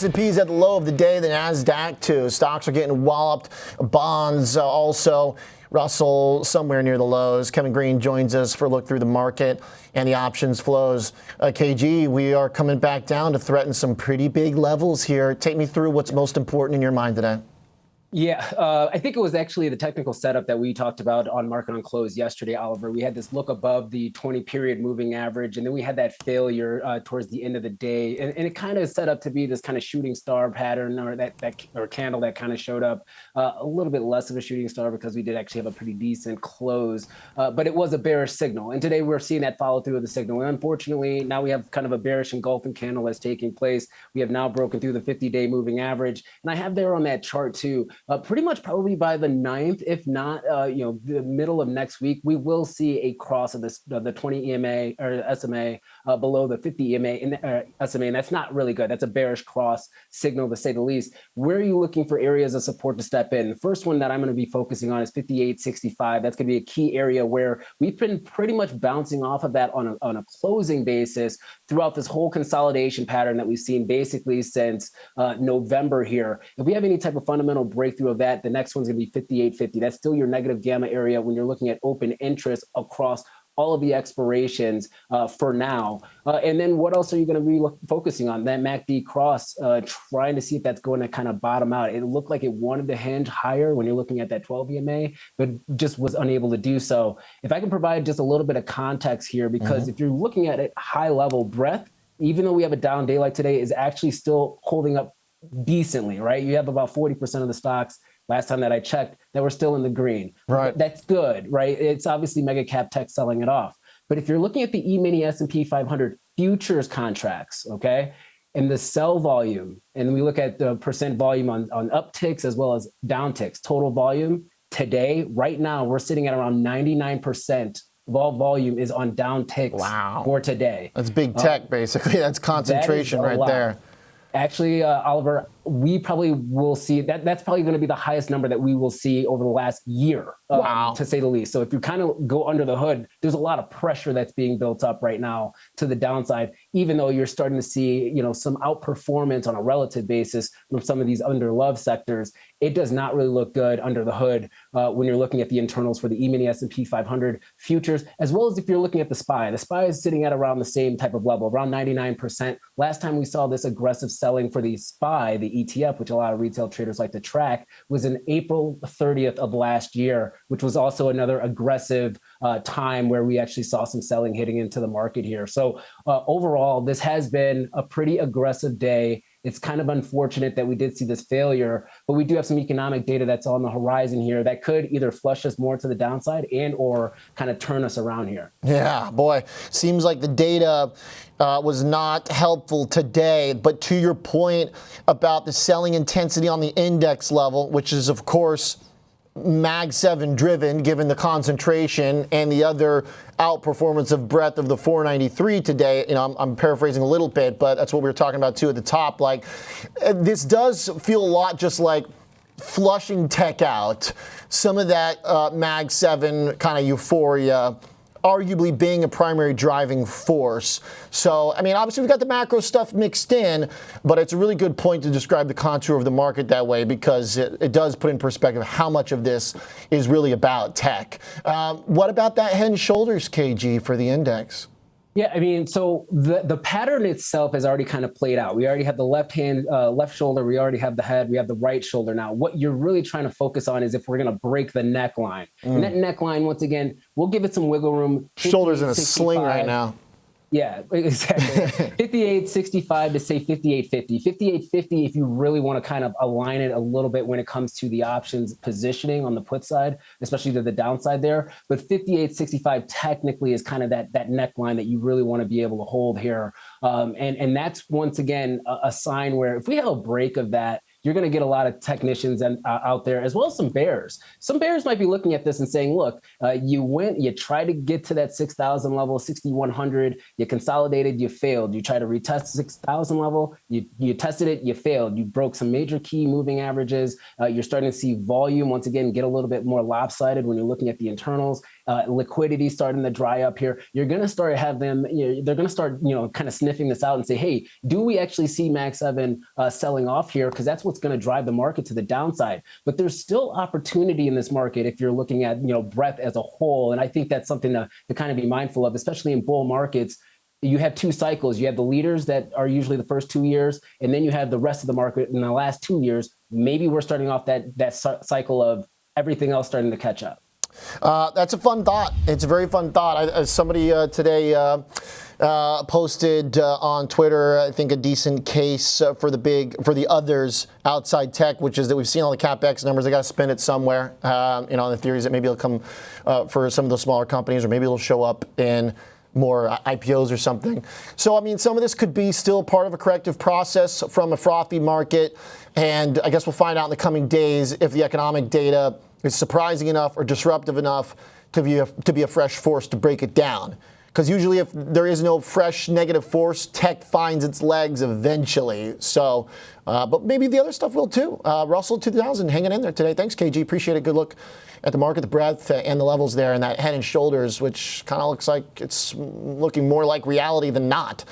S&P's at the low of the day, the NASDAQ too. Stocks are getting walloped. Bonds also. Russell somewhere near the lows. Kevin Green joins us for a look through the market and the options flows. KG, we are coming back down to threaten some pretty big levels here. Take me through what's most important in your mind today. Yeah, I think it was actually the technical setup that we talked about on Market on Close yesterday, Oliver. We had this look above the 20-period moving average, and then we had that failure towards the end of the day. And it kind of set up to be this kind of shooting star pattern or candle that kind of showed up a little bit less of a shooting star because we did actually have a pretty decent close. But it was a bearish signal. And today we're seeing that follow through of the signal. And unfortunately, now we have kind of a bearish engulfing candle that's taking place. We have now broken through the 50-day moving average. And I have there on that chart too, pretty much probably by the 9th, if not, the middle of next week, we will see a cross of this, the 20 EMA or SMA below the 50 EMA and SMA, and that's not really good. That's a bearish cross signal to say the least. Where are you looking for areas of support to step in? The first one that I'm going to be focusing on is 58.65. That's going to be a key area where we've been pretty much bouncing off of that on a closing basis throughout this whole consolidation pattern that we've seen basically since November here. If we have any type of fundamental breakthrough of that, the next one's going to be 58.50. That's still your negative gamma area when you're looking at open interest across all of the expirations for now. And then what else are you going to be focusing on? That MACD cross, trying to see if that's going to kind of bottom out. It looked like it wanted to hinge higher when you're looking at that 12 EMA, but just was unable to do so. If I can provide just a little bit of context here, because if you're looking at it high level, breadth, even though we have a down day like today, is actually still holding up decently, right? You have about 40% of the stocks last time that I checked that were still in the green. Right. That's good, right? It's obviously mega cap tech selling it off. But if you're looking at the E-mini S&P 500 futures contracts, okay, and the sell volume, and we look at the percent volume on upticks as well as downticks, total volume today, right now, we're sitting at around 99% of all volume is on downticks for today. That's big tech, basically. That's concentration right there. Actually, Oliver, we probably will see that's probably going to be the highest number that we will see over the last year, to say the least. So if you kind of go under the hood, there's a lot of pressure that's being built up right now to the downside, even though you're starting to see, some outperformance on a relative basis from some of these underloved sectors. It does not really look good under the hood when you're looking at the internals for the E-mini S&P 500 futures, as well as if you're looking at the SPY. The SPY is sitting at around the same type of level, around 99%. Last time we saw this aggressive selling for the SPY, the ETF, which a lot of retail traders like to track, was in April 30th of last year, which was also another aggressive time where we actually saw some selling hitting into the market here. So overall, this has been a pretty aggressive day. It's kind of unfortunate that we did see this failure, but we do have some economic data that's on the horizon here that could either flush us more to the downside and or kind of turn us around here. Yeah, boy, seems like the data was not helpful today. But to your point about the selling intensity on the index level, which is, of course, Mag 7 driven, given the concentration and the other outperformance of breadth of the 493 today. I'm paraphrasing a little bit, but that's what we were talking about too at the top. Like, this does feel a lot just like flushing tech out. Some of that Mag 7 kind of euphoria arguably being a primary driving force. So, obviously we've got the macro stuff mixed in, but it's a really good point to describe the contour of the market that way, because it does put in perspective how much of this is really about tech. What about that head and shoulders, KG, for the index? Yeah, so the pattern itself has already kind of played out. We already have the left shoulder, we already have the head, we have the right shoulder now. What you're really trying to focus on is if we're going to break the neckline. And that neckline, once again, we'll give it some wiggle room. Shoulders in a sling right now. Yeah, exactly. 58.65 to say 58.50. 58.50 if you really want to kind of align it a little bit when it comes to the options positioning on the put side, especially to the downside there. But 58.65 technically is kind of that neckline that you really want to be able to hold here. And that's, once again, a sign where if we have a break of that, you're going to get a lot of technicians out there, as well as some bears. Some bears might be looking at this and saying, look, you tried to get to that 6,000 level, 6,100, you consolidated, you failed. You tried to retest 6,000 level, you tested it, you failed. You broke some major key moving averages. You're starting to see volume, once again, get a little bit more lopsided when you're looking at the internals. liquidity starting to dry up here, you're going to start have them, they're going to start, kind of sniffing this out and say, hey, do we actually see Mag 7 selling off here? Because that's what's going to drive the market to the downside. But there's still opportunity in this market if you're looking at, breadth as a whole. And I think that's something to kind of be mindful of, especially in bull markets. You have two cycles. You have the leaders that are usually the first 2 years, and then you have the rest of the market in the last 2 years. Maybe we're starting off that cycle of everything else starting to catch up. That's a fun thought. It's a very fun thought. Somebody today posted on Twitter, I think, a decent case for the others outside tech, which is that we've seen all the CapEx numbers. They got to spend it somewhere. The theories that maybe it'll come for some of those smaller companies, or maybe it'll show up in more IPOs or something. So, some of this could be still part of a corrective process from a frothy market. And I guess we'll find out in the coming days if the economic data is surprising enough or disruptive enough to be a fresh force to break it down. Because usually if there is no fresh negative force, tech finds its legs eventually. So, but maybe the other stuff will too. Russell 2000 hanging in there today. Thanks, KG. Appreciate a good look at the market, the breadth and the levels there, and that head and shoulders, which kind of looks like it's looking more like reality than not.